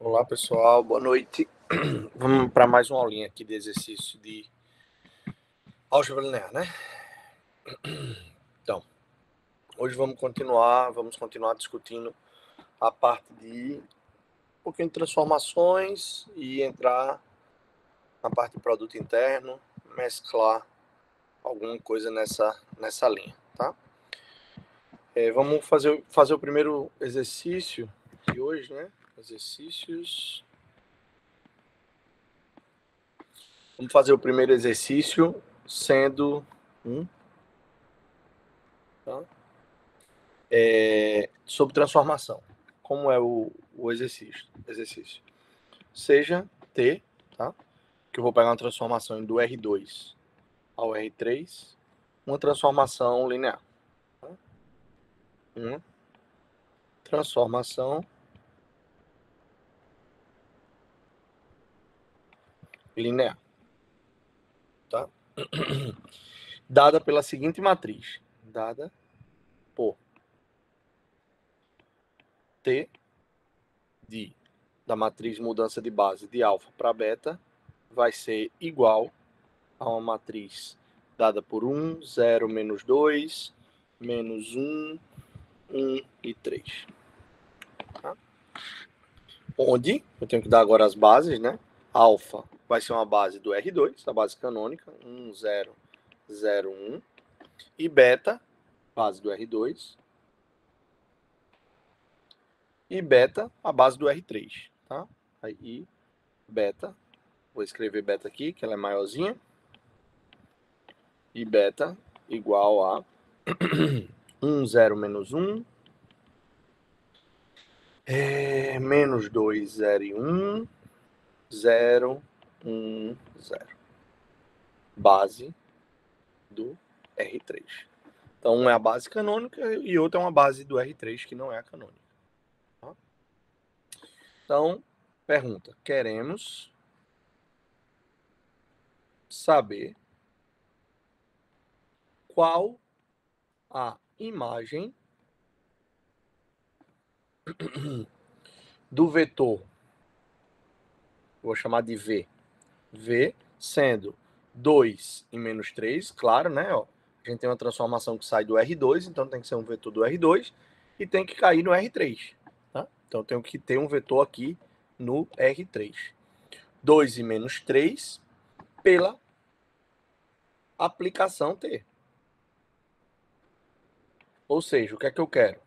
Olá pessoal, boa noite. Vamos para mais uma aulinha aqui de exercício de álgebra linear, né? Então, hoje vamos continuar discutindo a parte de um pouquinho de transformações e entrar na parte de produto interno, mesclar alguma coisa nessa linha, tá? Vamos fazer o primeiro exercício de hoje, né? Exercícios. Vamos fazer o primeiro exercício sendo tá? Sobre transformação. Como é o exercício? Seja T, tá? Que eu vou pegar uma transformação do R2 ao R3, uma transformação linear. Tá? Uma transformação linear. Tá? Dada pela seguinte matriz. Dada por T da matriz mudança de base de alfa para beta vai ser igual a uma matriz dada por 1, 0, menos 2, menos 1, 1 e 3. Tá? Onde eu tenho que dar agora as bases, né? Alfa vai ser uma base do R2, a base canônica, 1, 0, 0, 1. E beta, base do R2. E beta, a base do R3. Tá? Aí, beta, vou escrever beta aqui, que ela é maiorzinha. E beta igual a 1, 0, menos 1. Menos 2, 0 e 1. 0, 1, 0. Base do R3. Então, um é a base canônica e outra é uma base do R3 que não é a canônica. Tá? Então, pergunta. Queremos saber qual a imagem do vetor, vou chamar de V. V sendo 2 e menos 3, claro, né? Ó, a gente tem uma transformação que sai do R2, então tem que ser um vetor do R2 e tem que cair no R3. Tá? Então eu tenho que ter um vetor aqui no R3. 2 e menos 3 pela aplicação T. Ou seja, o que é que eu quero?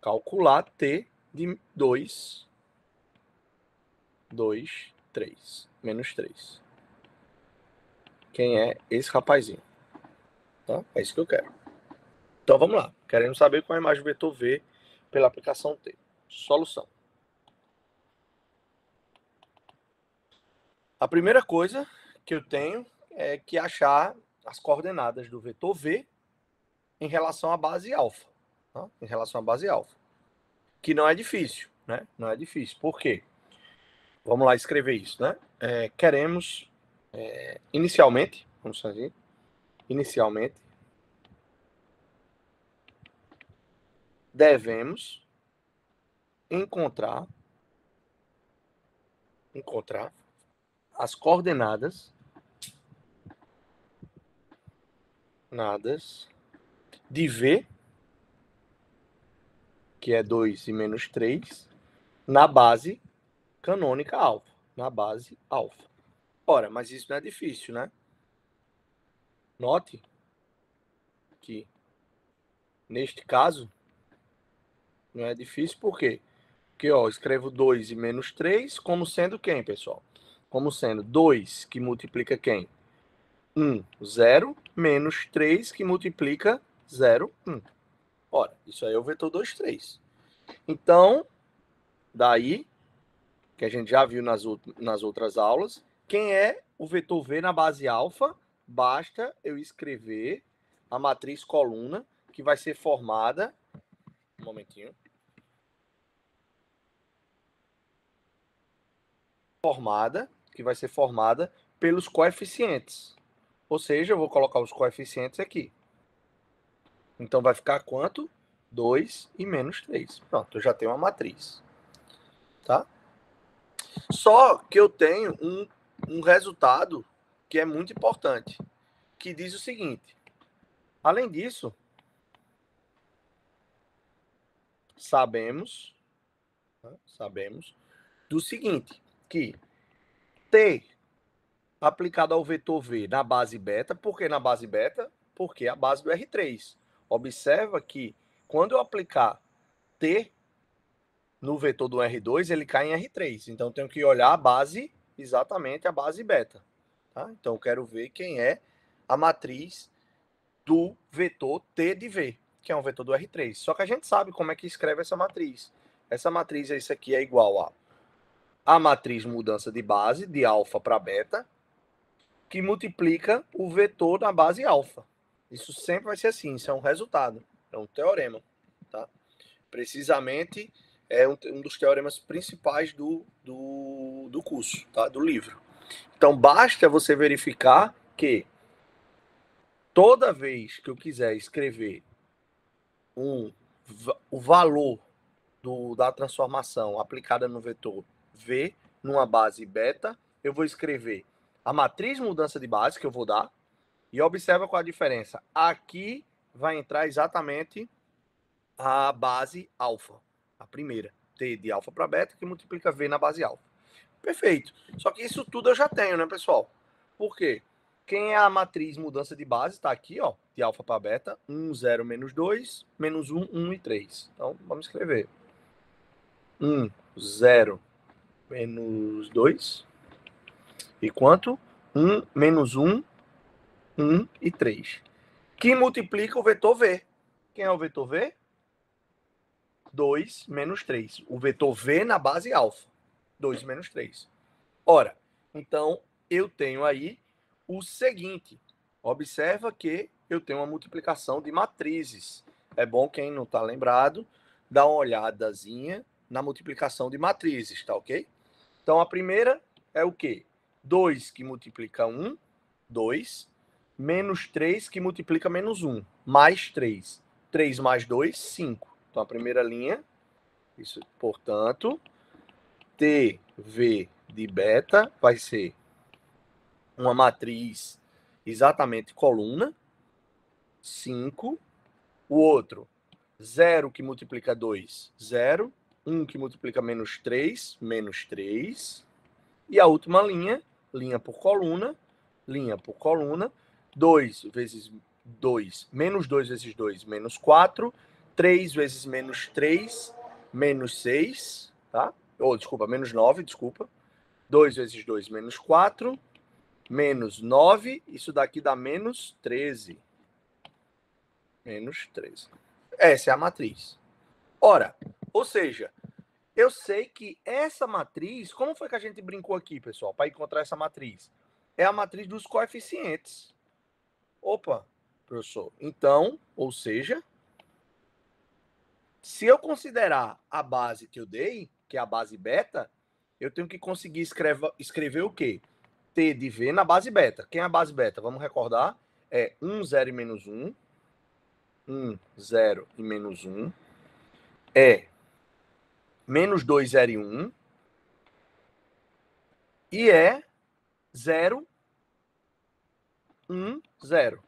Calcular T de 2, 3, menos 3. Quem é esse rapazinho? Tá? É isso que eu quero. Então vamos lá. Queremos saber qual é a imagem do vetor V pela aplicação T. Solução. A primeira coisa que eu tenho é que achar as coordenadas do vetor V em relação à base alfa. Tá? Em relação à base alfa. Que não é difícil, né? Não é difícil. Por quê? Vamos lá escrever isso, né? Queremos, inicialmente, vamos fazer, inicialmente, devemos encontrar as coordenadas de V, que é 2 e menos 3, na base canônica alfa. Na base alfa. Ora, mas isso não é difícil, né? Note que, neste caso, não é difícil, por quê? Porque, ó, eu escrevo 2 e menos 3 como sendo quem, pessoal? Como sendo 2 que multiplica quem? 1, 0, menos 3 que multiplica 0, 1. Ora, isso aí é o vetor 2, 3. Então, daí, que a gente já viu nas outras aulas, quem é o vetor V na base alfa? Basta eu escrever a matriz coluna, que vai ser formada... Um momentinho. Que vai ser formada pelos coeficientes. Ou seja, eu vou colocar os coeficientes aqui. Então, vai ficar quanto? 2 e menos 3. Pronto, eu já tenho uma matriz. tá? Só que eu tenho um resultado que é muito importante, que diz o seguinte. Além disso, sabemos do seguinte, que T aplicado ao vetor V na base beta, por que na base beta? Porque é a base do R3. Observa que quando eu aplicar T no vetor do R2, ele cai em R3. Então, eu tenho que olhar a base, exatamente a base beta. Tá? Então, eu quero ver quem é a matriz do vetor T de V, que é um vetor do R3. Só que a gente sabe como é que escreve essa matriz. Essa matriz, esse aqui, é igual a matriz mudança de base, de alfa para beta, que multiplica o vetor na base alfa. Isso sempre vai ser assim, isso é um resultado, é um teorema. Tá? Precisamente é um dos teoremas principais do curso, tá? Do livro. Então, basta você verificar que toda vez que eu quiser escrever o valor da transformação aplicada no vetor V numa base beta, eu vou escrever a matriz mudança de base que eu vou dar e observa qual a diferença. Aqui vai entrar exatamente a base alfa, a primeira, T de alfa para beta, que multiplica V na base alfa. Perfeito. Só que isso tudo eu já tenho, né, pessoal? Por quê? Quem é a matriz mudança de base está aqui, ó, de alfa para beta, 1, 0, menos 2, menos 1, 1 e 3. Então, vamos escrever. 1, 0, menos 2. E quanto? 1, menos 1, 1 e 3. Que multiplica o vetor V. Quem é o vetor V? 2 menos 3. O vetor V na base alfa. 2 menos 3. Ora, então eu tenho aí o seguinte. Observa que eu tenho uma multiplicação de matrizes. É bom quem não está lembrado, dar uma olhadazinha na multiplicação de matrizes, tá ok? Então a primeira é o quê? 2 que multiplica 1, 2, menos 3 que multiplica menos 1, mais 3. 3 mais 2, 5. Então a primeira linha, isso, portanto, TV de beta vai ser uma matriz exatamente coluna, 5. O outro, 0 que multiplica 2, 0. 1 que multiplica menos 3, menos 3. E a última linha, linha por coluna, 2 vezes 2, menos 2 vezes 2, menos 4. 3 vezes menos 3, menos 6, tá? Desculpa, menos 9, desculpa. 2 vezes 2, menos 4. Menos 9, isso daqui dá menos 13. Menos 13. Essa é a matriz. Ora, ou seja, eu sei que essa matriz, como foi que a gente brincou aqui, pessoal, para encontrar essa matriz? É a matriz dos coeficientes. Opa, professor. Então, ou seja, se eu considerar a base que eu dei, que é a base beta, eu tenho que conseguir escrever o quê? T de V na base beta. Quem é a base beta? Vamos recordar. É 1, 0 e menos 1. 1, 0 e menos 1. É menos 2, 0 e 1. E é 0, 1, 0.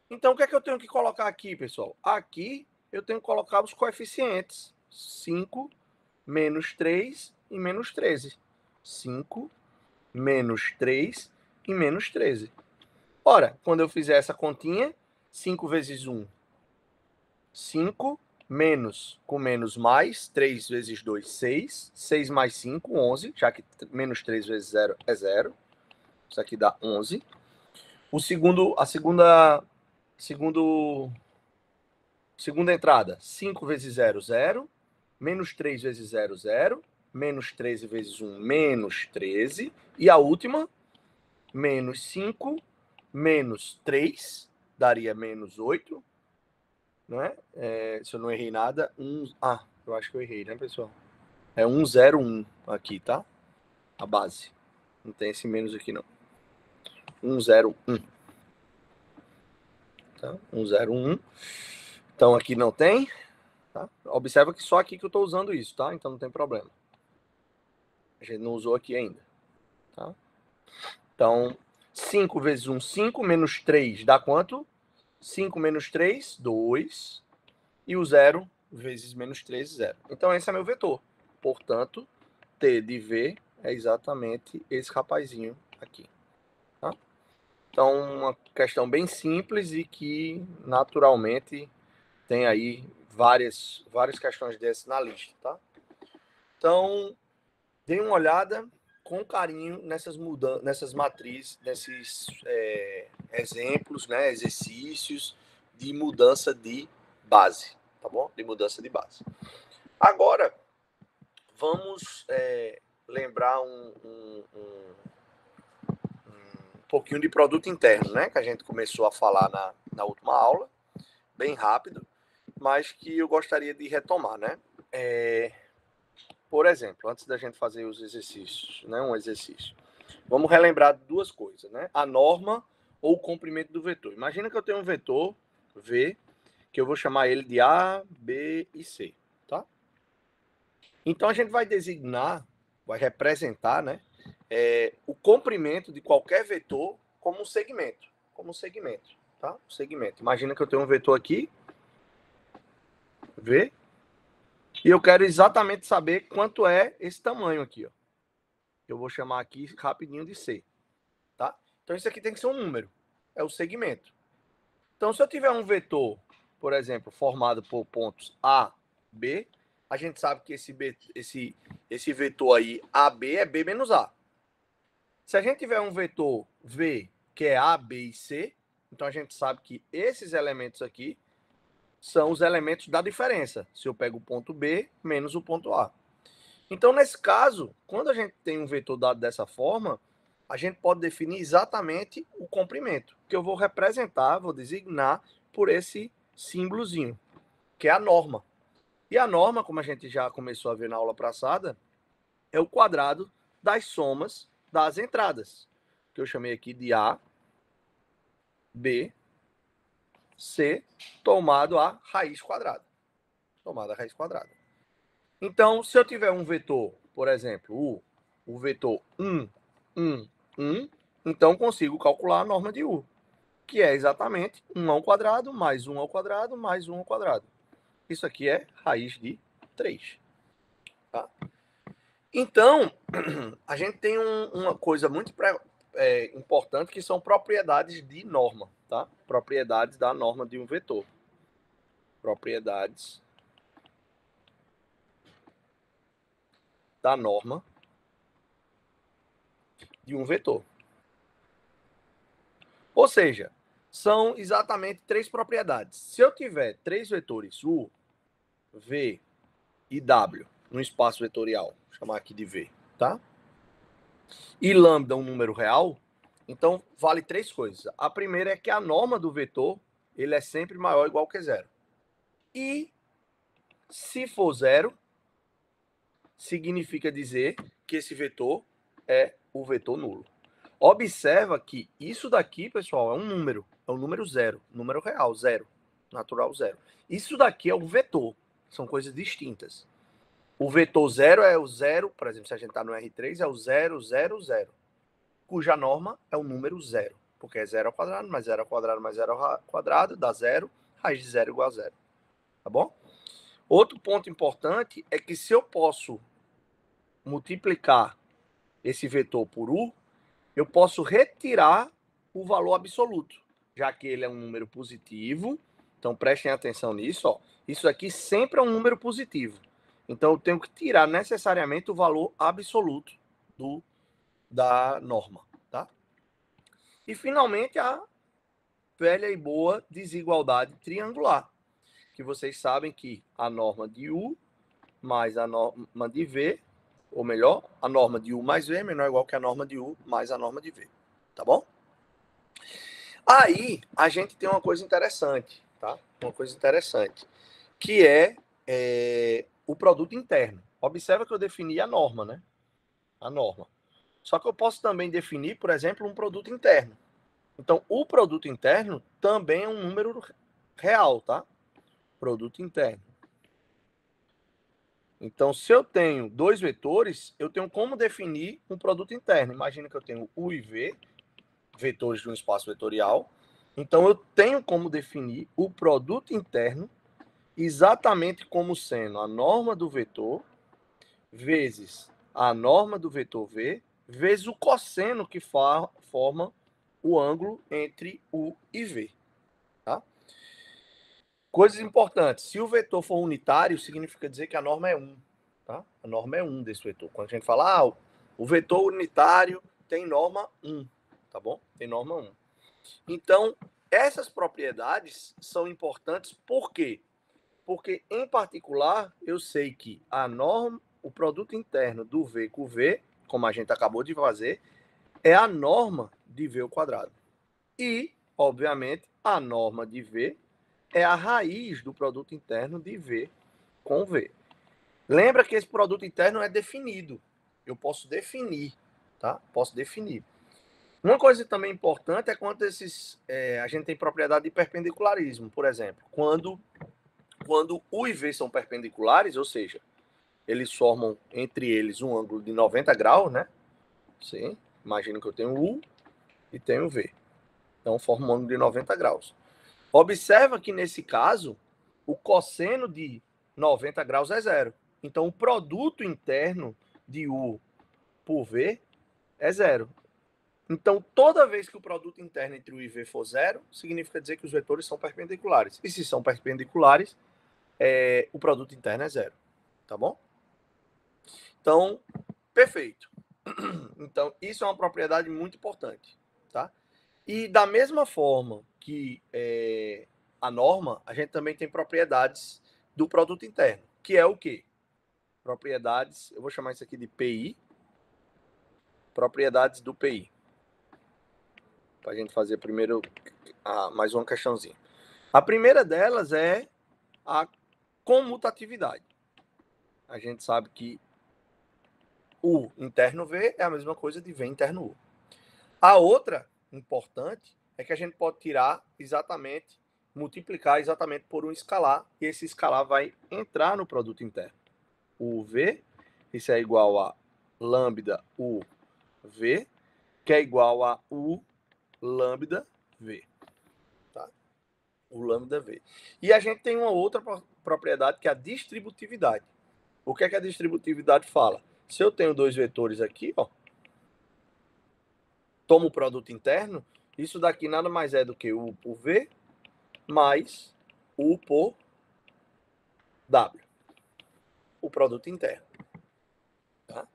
Então, o que é que eu tenho que colocar aqui, pessoal? Aqui eu tenho que colocar os coeficientes. 5, menos 3 e menos 13. 5, menos 3 e menos 13. Ora, quando eu fizer essa continha, 5 vezes 1, 5, menos com menos mais, 3 vezes 2, 6. 6 mais 5, 11, já que menos 3 vezes 0 é 0. Isso aqui dá 11. Segunda entrada, 5 vezes 0, 0. Menos 3 vezes 0, 0. Menos 13 vezes 1, menos 13. E a última, menos 5, menos 3, daria menos 8. Né? Se eu não errei nada, eu acho que eu errei, né, pessoal? É 1, 0, 1 aqui, tá? A base. Não tem esse menos aqui, não. 1, 0, 1. Tá? 1, 0, 1. Então, aqui não tem. Tá? Observa que só aqui que eu estou usando isso, tá? Então, não tem problema. A gente não usou aqui ainda. Tá? Então, 5 vezes 1, 5, menos 3 dá quanto? 5 menos 3, 2. E o 0 vezes menos 3, 0. Então, esse é meu vetor. Portanto, T de V é exatamente esse rapazinho aqui. Tá? Então, uma questão bem simples e que, naturalmente, tem aí várias questões dessas na lista. Tá? Então, dê uma olhada com carinho nessas matrizes, nesses exemplos, né, exercícios de mudança de base, tá bom? De mudança de base. Agora, vamos lembrar um pouquinho de produto interno, né? Que a gente começou a falar na última aula, bem rápido, mas que eu gostaria de retomar, né? Por exemplo, antes da gente fazer os exercícios, né? Um exercício. Vamos relembrar duas coisas, né? A norma ou o comprimento do vetor. Imagina que eu tenho um vetor V, que eu vou chamar ele de A, B e C, tá? Então a gente vai designar, vai representar, né? O comprimento de qualquer vetor como um segmento. Como um segmento, tá? Segmento. Imagina que eu tenho um vetor aqui, V, e eu quero exatamente saber quanto é esse tamanho aqui, ó. Eu vou chamar aqui rapidinho de C, tá? Então isso aqui tem que ser um número, é o segmento. Então se eu tiver um vetor, por exemplo, formado por pontos A, B, a gente sabe que esse vetor aí, AB, é B menos A. Se a gente tiver um vetor V, que é A, B e C, então a gente sabe que esses elementos aqui são os elementos da diferença. Se eu pego o ponto B menos o ponto A. Então, nesse caso, quando a gente tem um vetor dado dessa forma, a gente pode definir exatamente o comprimento, que eu vou representar, vou designar por esse símbolozinho, que é a norma. E a norma, como a gente já começou a ver na aula passada, é o quadrado das somas das entradas, que eu chamei aqui de A, B, C, tomado a raiz quadrada. Tomada a raiz quadrada. Então, se eu tiver um vetor, por exemplo, o vetor 1, 1, 1, então consigo calcular a norma de U, que é exatamente 1 ao quadrado, mais 1 ao quadrado, mais 1 ao quadrado. Isso aqui é raiz de 3. Tá? Então, a gente tem uma coisa muito importante, que são propriedades de norma, tá? Propriedades da norma de um vetor. Propriedades da norma de um vetor. Ou seja, são exatamente três propriedades. Se eu tiver três vetores U, V e W no espaço vetorial, vou chamar aqui de V, tá? E lambda um número real, então vale três coisas. A primeira é que a norma do vetor, ele é sempre maior ou igual que zero. E se for zero, significa dizer que esse vetor é o vetor nulo. Observa que isso daqui, pessoal, é um número zero, número real, zero, natural zero. Isso daqui é um vetor, são coisas distintas. O vetor zero é o zero, por exemplo, se a gente está no R3, é o 0, 0, 0, cuja norma é o número zero, porque é zero ao quadrado, mais zero ao quadrado, mais zero ao quadrado, dá zero, raiz de zero igual a zero, tá bom? Outro ponto importante é que se eu posso multiplicar esse vetor por U, eu posso retirar o valor absoluto, já que ele é um número positivo. Então, prestem atenção nisso. Ó. Isso aqui sempre é um número positivo. Então, eu tenho que tirar necessariamente o valor absoluto da norma. Tá? E, finalmente, a velha e boa desigualdade triangular, que vocês sabem que a norma de U mais a norma de V, ou melhor, a norma de U mais V é menor ou igual que a norma de U mais a norma de V. Tá bom? Aí a gente tem uma coisa interessante, tá? Uma coisa interessante, que é o produto interno. Observa que eu defini a norma, né? A norma. Só que eu posso também definir, por exemplo, um produto interno. Então, o produto interno também é um número real, tá? Produto interno. Então, se eu tenho dois vetores, eu tenho como definir um produto interno. Imagina que eu tenho U e V, vetores de um espaço vetorial. Então, eu tenho como definir o produto interno exatamente como sendo a norma do vetor vezes a norma do vetor V vezes o cosseno que forma o ângulo entre U e V. Tá? Coisas importantes. Se o vetor for unitário, significa dizer que a norma é 1. Tá? A norma é 1 desse vetor. Quando a gente fala, o vetor unitário tem norma 1. Tá bom? Tem norma 1. Então, essas propriedades são importantes por quê? Porque, em particular, eu sei que a norma, o produto interno do V com V, como a gente acabou de fazer, é a norma de V ao quadrado. E, obviamente, a norma de V é a raiz do produto interno de V com V. Lembra que esse produto interno é definido. Eu posso definir, tá? Posso definir. Uma coisa também importante é quando a gente tem propriedade de perpendicularismo, por exemplo. Quando U e V são perpendiculares, ou seja, eles formam entre eles um ângulo de 90 graus, né? Sim. Imagina que eu tenho U e tenho V. Então, forma um ângulo de 90 graus. Observa que, nesse caso, o cosseno de 90 graus é zero. Então, o produto interno de U por V é zero. Então, toda vez que o produto interno entre U e V for zero, significa dizer que os vetores são perpendiculares. E se são perpendiculares, o produto interno é zero. Tá bom? Então, perfeito. Então, isso é uma propriedade muito importante. Tá? E da mesma forma que a norma, a gente também tem propriedades do produto interno, que é o quê? Propriedades, eu vou chamar isso aqui de PI, propriedades do PI. Para a gente fazer primeiro mais uma questãozinha. A primeira delas é a comutatividade. A gente sabe que U interno V é a mesma coisa de V interno U. A outra importante é que a gente pode tirar exatamente, multiplicar exatamente por um escalar, e esse escalar vai entrar no produto interno. O V, isso é igual a lambda UV, que é igual a U lambda V. Tá? O lambda V. E a gente tem uma outra propriedade que é a distributividade. O que é que a distributividade fala? Se eu tenho dois vetores aqui, ó, tomo o produto interno, isso daqui nada mais é do que U por V mais U por W, o produto interno. Tá?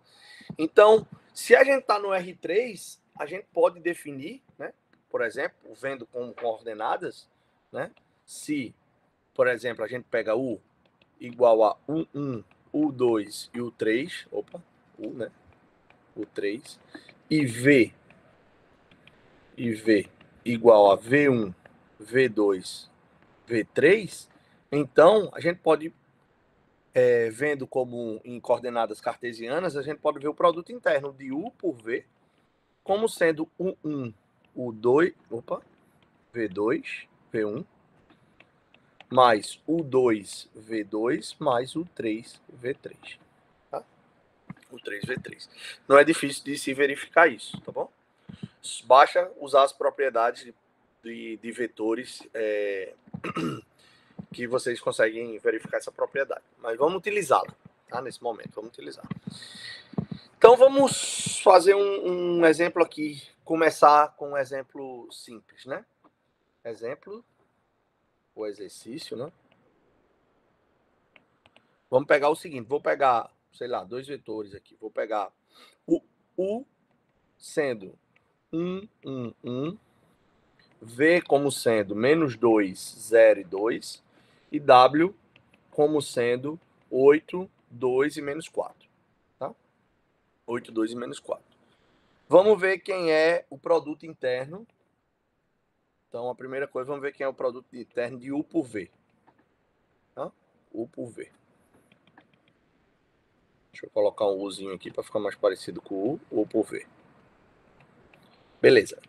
Então, se a gente está no R3, a gente pode definir, né, por exemplo, vendo como coordenadas, né, se, por exemplo, a gente pega U igual a U1, U2 e U3, U, né, U3, e V igual a V1, V2, V3, então a gente pode, vendo como em coordenadas cartesianas, a gente pode ver o produto interno de U por V como sendo U1, U2, V2, V1, mais U2, V2, mais U3, V3. Tá? U3, V3. Não é difícil de se verificar isso, tá bom? Basta usar as propriedades de vetores que vocês conseguem verificar essa propriedade. Mas vamos utilizá-la, tá? Nesse momento, vamos utilizar. Então, vamos fazer um exemplo aqui, começar com um exemplo simples, né? Exemplo, o exercício, né? Vamos pegar o seguinte, vou pegar, sei lá, dois vetores aqui. Vou pegar o U sendo 1, 1, 1, V como sendo menos 2, 0 e 2, e W como sendo 8, 2 e menos 4. Tá? 8, 2 e menos 4. Vamos ver quem é o produto interno. Então, a primeira coisa, vamos ver quem é o produto interno de U por V. Tá? U por V. Deixa eu colocar um Uzinho aqui para ficar mais parecido com U por V. Beleza.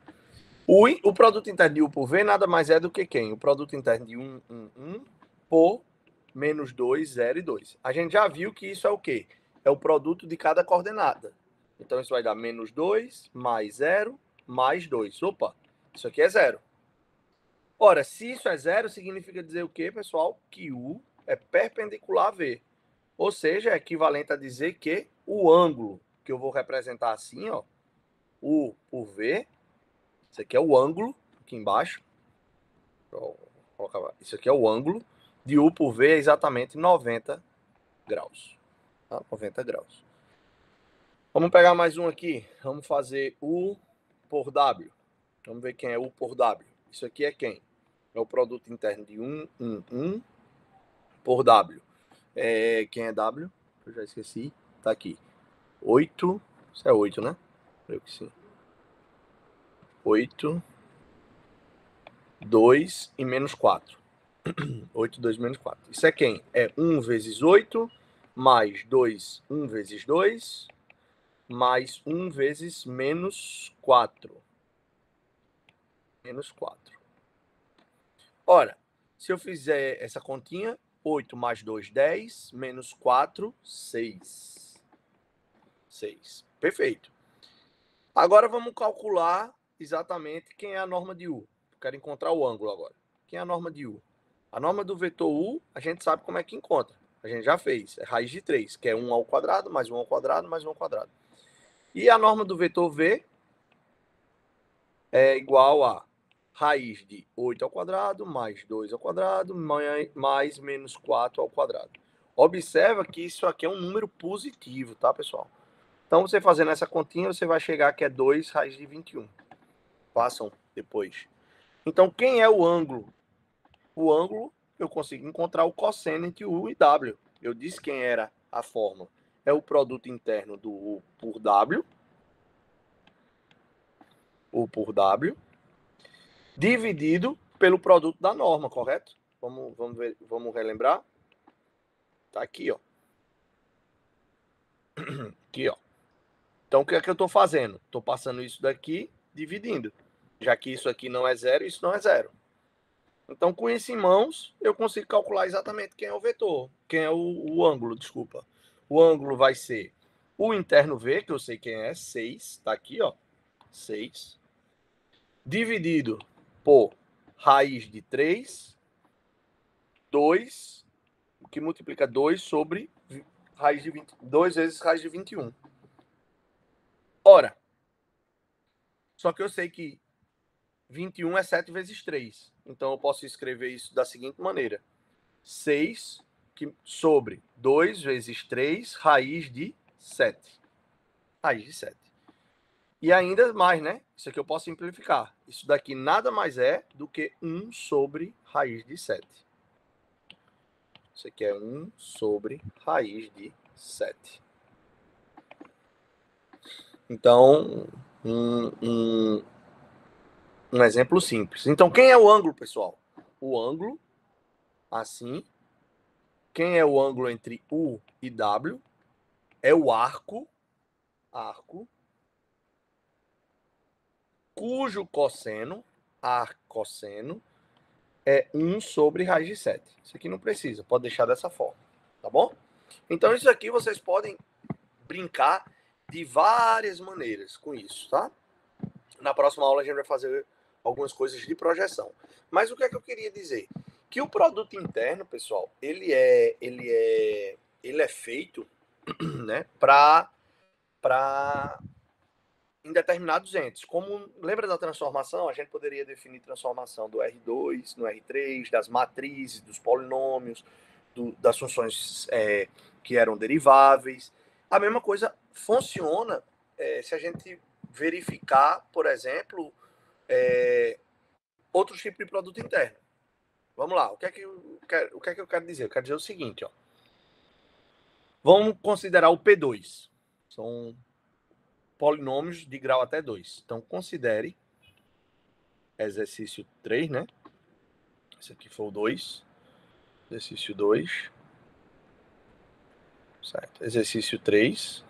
O produto interno de U por V nada mais é do que quem? O produto interno de 1, 1, 1 por menos 2, 0 e 2. A gente já viu que isso é o quê? É o produto de cada coordenada. Então, isso vai dar menos 2, mais 0, mais 2. Opa, isso aqui é 0. Ora, se isso é 0, significa dizer o quê, pessoal? Que U é perpendicular a V. Ou seja, é equivalente a dizer que o ângulo, que eu vou representar assim, ó, U por V, isso aqui é o ângulo, aqui embaixo. Isso aqui é o ângulo de U por V, é exatamente 90 graus. Tá? 90 graus. Vamos pegar mais um aqui. Vamos fazer U por W. Vamos ver quem é U por W. Isso aqui é quem? É o produto interno de 1 por W. Quem é W? Eu já esqueci. Tá aqui. 8. Isso é 8, né? Creio que sim. 8, 2 e menos 4. 8, 2, menos 4. Isso é quem? É 1 vezes 8, mais 2, 1 vezes 2, mais 1 vezes menos 4. Menos 4. Ora, se eu fizer essa continha, 8 mais 2, 10, menos 4, 6. 6. Perfeito. Agora vamos calcular exatamente quem é a norma de U. Eu quero encontrar o ângulo agora. Quem é a norma de U? A norma do vetor U, a gente sabe como é que encontra. A gente já fez. É raiz de 3, que é 1 ao quadrado, mais 1 ao quadrado, mais 1 ao quadrado. E a norma do vetor V é igual a raiz de 8 ao quadrado, mais 2 ao quadrado, mais menos 4 ao quadrado. Observa que isso aqui é um número positivo, tá, pessoal? Então, você fazendo essa continha, você vai chegar que é 2 raiz de 21. Façam depois. Então, quem é o ângulo? O ângulo, eu consigo encontrar o cosseno entre U e W. Eu disse quem era a fórmula. É o produto interno do U por W. U por W. Dividido pelo produto da norma, correto? Vamos relembrar? Tá aqui, ó. Aqui, ó. Então, o que é que eu estou fazendo? Estou passando isso daqui, dividindo. Já que isso aqui não é zero, isso não é zero. Então, com isso em mãos, eu consigo calcular exatamente quem é o vetor. Quem é o ângulo, desculpa. O ângulo vai ser o interno V, que eu sei quem é, 6. Tá aqui, ó. 6. Dividido por raiz de 3. 2, o que multiplica 2 sobre raiz de 20, 2 vezes raiz de 21. Ora, só que eu sei que 21 é 7 vezes 3. Então, eu posso escrever isso da seguinte maneira. 6 sobre 2 vezes 3, raiz de 7. Raiz de 7. E ainda mais, né? Isso aqui eu posso simplificar. Isso daqui nada mais é do que 1 sobre raiz de 7. Isso aqui é 1 sobre raiz de 7. Então, um exemplo simples. Então, quem é o ângulo, pessoal? O ângulo, assim. Quem é o ângulo entre U e W? É o arco, cujo cosseno, arcosseno, é 1 sobre raiz de 7. Isso aqui não precisa, pode deixar dessa forma, tá bom? Então, isso aqui vocês podem brincar de várias maneiras com isso, tá? Na próxima aula a gente vai fazer algumas coisas de projeção. Mas o que é que eu queria dizer? Que o produto interno, pessoal, ele é feito, né, para em determinados entes. Como lembra da transformação, a gente poderia definir transformação do R2 no R3, das matrizes, dos polinômios, das funções que eram deriváveis. A mesma coisa funciona se a gente verificar, por exemplo, outros tipos de produto interno. Vamos lá, o que é que eu quero dizer? Eu quero dizer o seguinte, ó. Vamos considerar o P2. São polinômios de grau até 2. Então, considere exercício 3, né? Esse aqui foi o 2. Exercício 2. Certo. Exercício 3.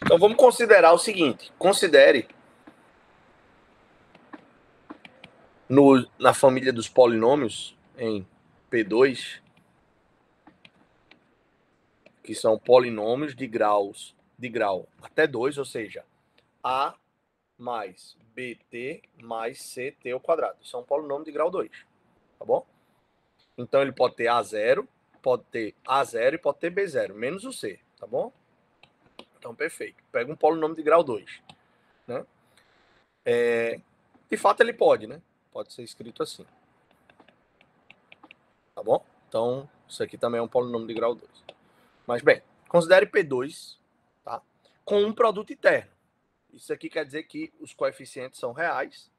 Então, vamos considerar o seguinte. Considere Na família dos polinômios, em P2, que são polinômios de grau até 2, ou seja, A mais BT mais CT ao quadrado. Isso é um polinômio de grau 2, tá bom? Então ele pode ter A0, pode ter A0 e pode ter B0, menos o C, tá bom? Então, perfeito. Pega um polinômio de grau 2, né? De fato, ele pode, né? Pode ser escrito assim. Tá bom? Então, isso aqui também é um polinômio de grau 2. Mas, bem, considere P2, tá? Com um produto interno. Isso aqui quer dizer que os coeficientes são reais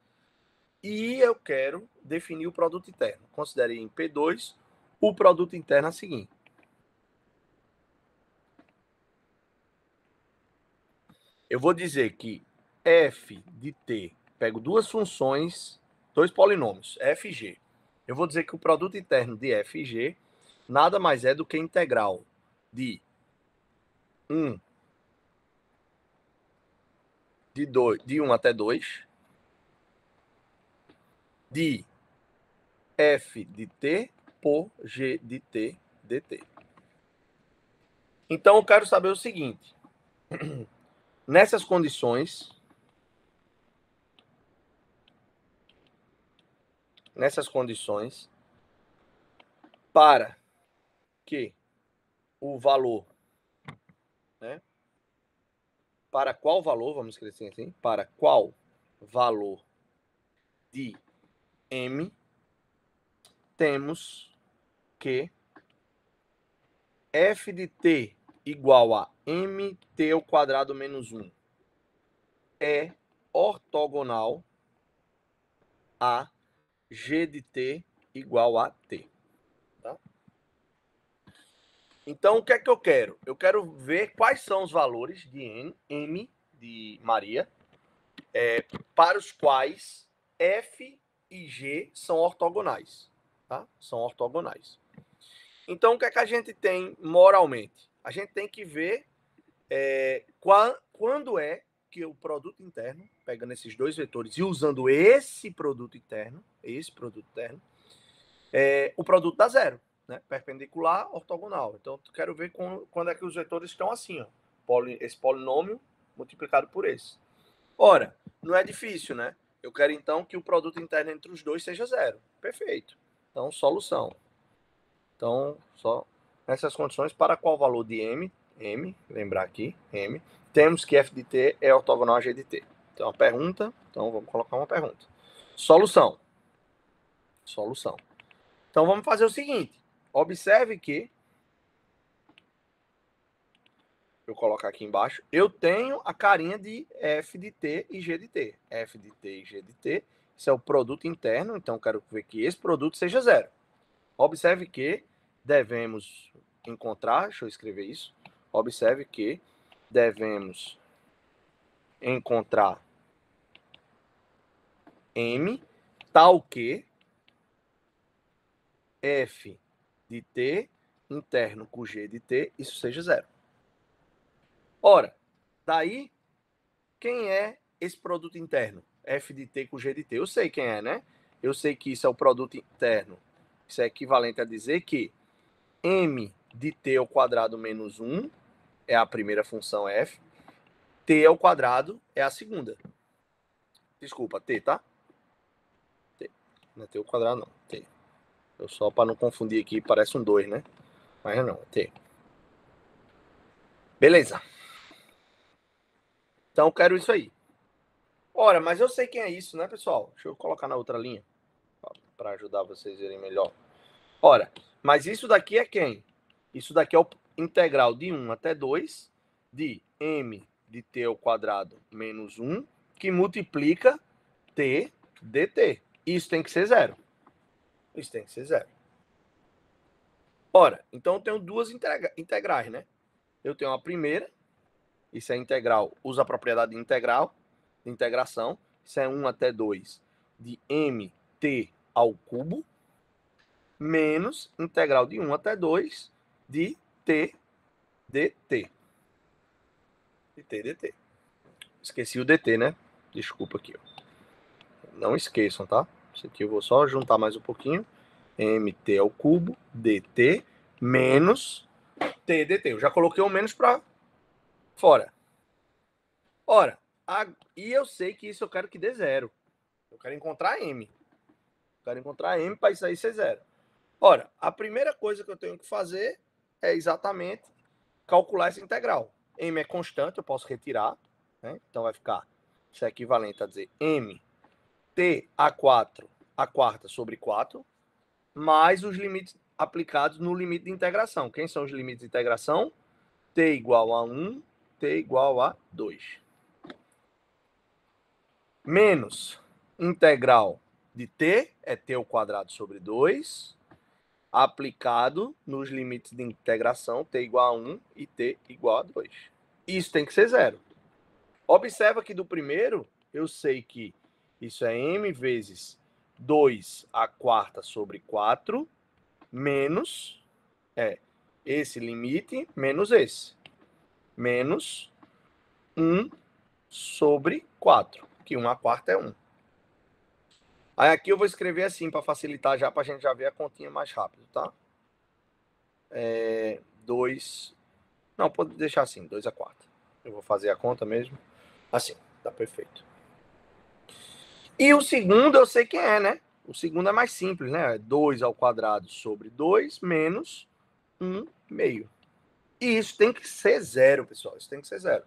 e eu quero definir o produto interno. Considere em P2 o produto interno a seguir. Eu vou dizer que f de t, pego duas funções, dois polinômios, f e g. Eu vou dizer que o produto interno de f e g nada mais é do que integral de 1 de 1 até 2 de f de t por g de t dt. Então eu quero saber o seguinte: nessas condições, para que o valor, né? Para qual valor, vamos escrever assim, para qual valor de m temos que f de t igual a mt ao quadrado menos 1 é ortogonal a g de t igual a t. Tá? Então, o que é que eu quero? Eu quero ver quais são os valores de m de Maria, para os quais f e g são ortogonais. Tá? São ortogonais. Então, o que é que a gente tem moralmente? A gente tem que ver quando é que o produto interno, pegando esses dois vetores e usando esse produto interno, o produto dá zero, né? Perpendicular, ortogonal. Então, eu quero ver quando é que os vetores estão assim, ó. Esse polinômio multiplicado por esse. Ora, não é difícil, né? Eu quero, então, que o produto interno entre os dois seja zero. Perfeito. Então, solução. Então, só nessas condições, para qual valor de m, lembrar aqui, m, temos que f de t é ortogonal a g de t. Então, a pergunta, então vamos colocar uma pergunta. Solução. Então, vamos fazer o seguinte. Observe que, eu colocar aqui embaixo, eu tenho a carinha de f de t e g de t. F de t e g de t, isso é o produto interno, então eu quero ver que esse produto seja zero. Observe que devemos encontrar, deixa eu escrever isso. Observe que devemos encontrar m tal que f de t interno com g de t, isso seja zero. Ora, daí, quem é esse produto interno? F de t com g de t. Eu sei quem é, né? Eu sei que isso é o produto interno. Isso é equivalente a dizer que m de t ao quadrado menos 1 é a primeira função f, t ao quadrado é a segunda. Desculpa, t, tá? T. Não é t ao quadrado, não. T. Eu só para não confundir aqui, parece um 2, né? Mas não, é t. Beleza. Então, eu quero isso aí. Ora, mas eu sei quem é isso, né, pessoal? Deixa eu colocar na outra linha, para ajudar vocês a verem melhor. Ora, mas isso daqui é quem? Isso daqui é o integral de 1 até 2 de m de t ao quadrado menos 1, que multiplica t dt. Isso tem que ser zero. Isso tem que ser zero. Ora, então eu tenho duas integrais, né? Eu tenho a primeira, isso é integral, usa a propriedade de integral, de integração, isso é 1 até 2 de mt ao cubo, menos integral de 1 até 2 de t dt. De t dt. Esqueci o dt, né? Desculpa aqui. Ó. Não esqueçam, tá? Isso aqui eu vou só juntar mais um pouquinho. mt ao cubo dt menos t dt. Eu já coloquei o menos para fora. Ora, e eu sei que isso eu quero que dê zero. Eu quero encontrar m. Eu quero encontrar m para isso aí ser zero. Ora, a primeira coisa que eu tenho que fazer é exatamente calcular essa integral. M é constante, eu posso retirar. Né? Então vai ficar, isso é equivalente a dizer m t a 4 a quarta sobre 4, mais os limites aplicados no limite de integração. Quem são os limites de integração? T igual a 1, t igual a 2. Menos integral de t, é t ao quadrado sobre 2, aplicado nos limites de integração, t igual a 1 e t igual a 2. Isso tem que ser zero. Observa que do primeiro, eu sei que isso é m vezes 2 a quarta sobre 4, menos esse limite, menos esse. Menos 1 sobre 4, que 1 a quarta é 1. Aí aqui eu vou escrever assim, para facilitar já, para a gente já ver a continha mais rápido, tá? 2... Não, pode deixar assim, 2 a quarta. Eu vou fazer a conta mesmo. Assim, tá perfeito. E o segundo eu sei quem é, né? O segundo é mais simples, né? 2 ao quadrado sobre 2 menos 1 meio. E isso tem que ser zero, pessoal. Isso tem que ser zero.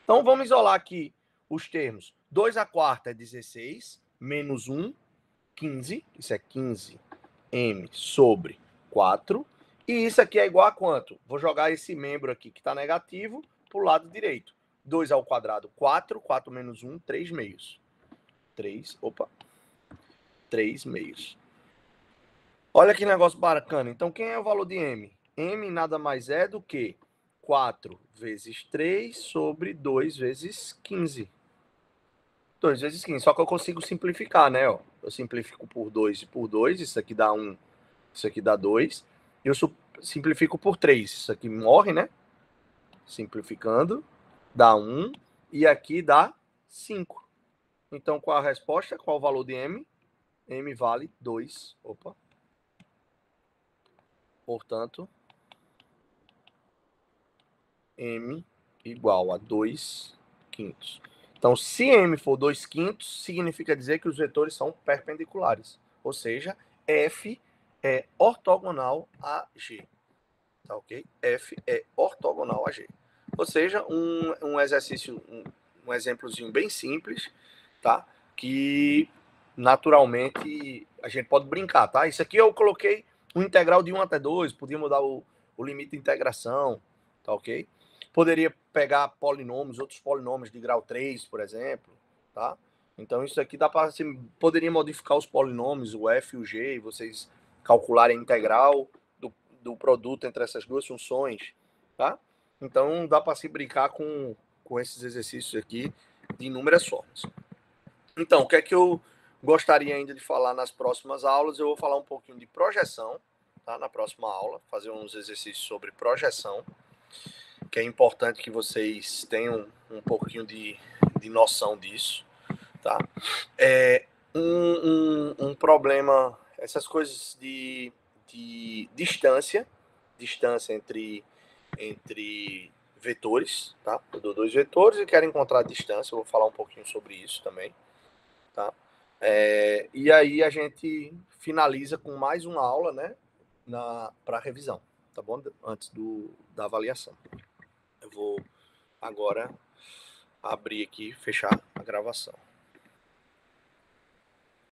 Então, vamos isolar aqui os termos. 2 a quarta é 16, menos 1, 15. Isso é 15m sobre 4. E isso aqui é igual a quanto? Vou jogar esse membro aqui que está negativo para o lado direito. 2 ao quadrado, 4. 4 menos 1, 3 meios. 3 meios. Olha que negócio bacana. Então, quem é o valor de m? M nada mais é do que 4 vezes 3 sobre 2 vezes 15. 2 vezes 15. Só que eu consigo simplificar, né? Ó, eu simplifico por 2 e por 2. Isso aqui dá 1, isso aqui dá 2. Eu simplifico por 3. Isso aqui morre, né? Simplificando, dá 1. E aqui dá 5. Então, qual a resposta? Qual o valor de m? M vale 2. Opa. Portanto, m igual a 2 quintos. Então, se m for 2 quintos, significa dizer que os vetores são perpendiculares. Ou seja, f é ortogonal a g. Tá ok? F é ortogonal a g. Ou seja, um exercício, um exemplozinho bem simples, tá? Que naturalmente a gente pode brincar, tá? Isso aqui eu coloquei um integral de 1 até 2, podia mudar o limite de integração, tá ok? Poderia pegar polinômios, outros polinômios de grau 3, por exemplo, tá? Então isso aqui dá para, assim, poderia modificar os polinômios, o f e o g, e vocês calcularem a integral do produto entre essas duas funções, tá? Então dá para se brincar com esses exercícios aqui de inúmeras formas. Então, o que é que eu gostaria ainda de falar nas próximas aulas? Eu vou falar um pouquinho de projeção, tá? Na próxima aula, fazer uns exercícios sobre projeção, que é importante que vocês tenham um pouquinho de noção disso, tá? Um problema, essas coisas de distância entre vetores, tá? Eu dou dois vetores e quero encontrar a distância, eu vou falar um pouquinho sobre isso também, tá? E aí a gente finaliza com mais uma aula, né, para revisão, tá bom? Antes da avaliação. Eu vou agora abrir aqui, fechar a gravação.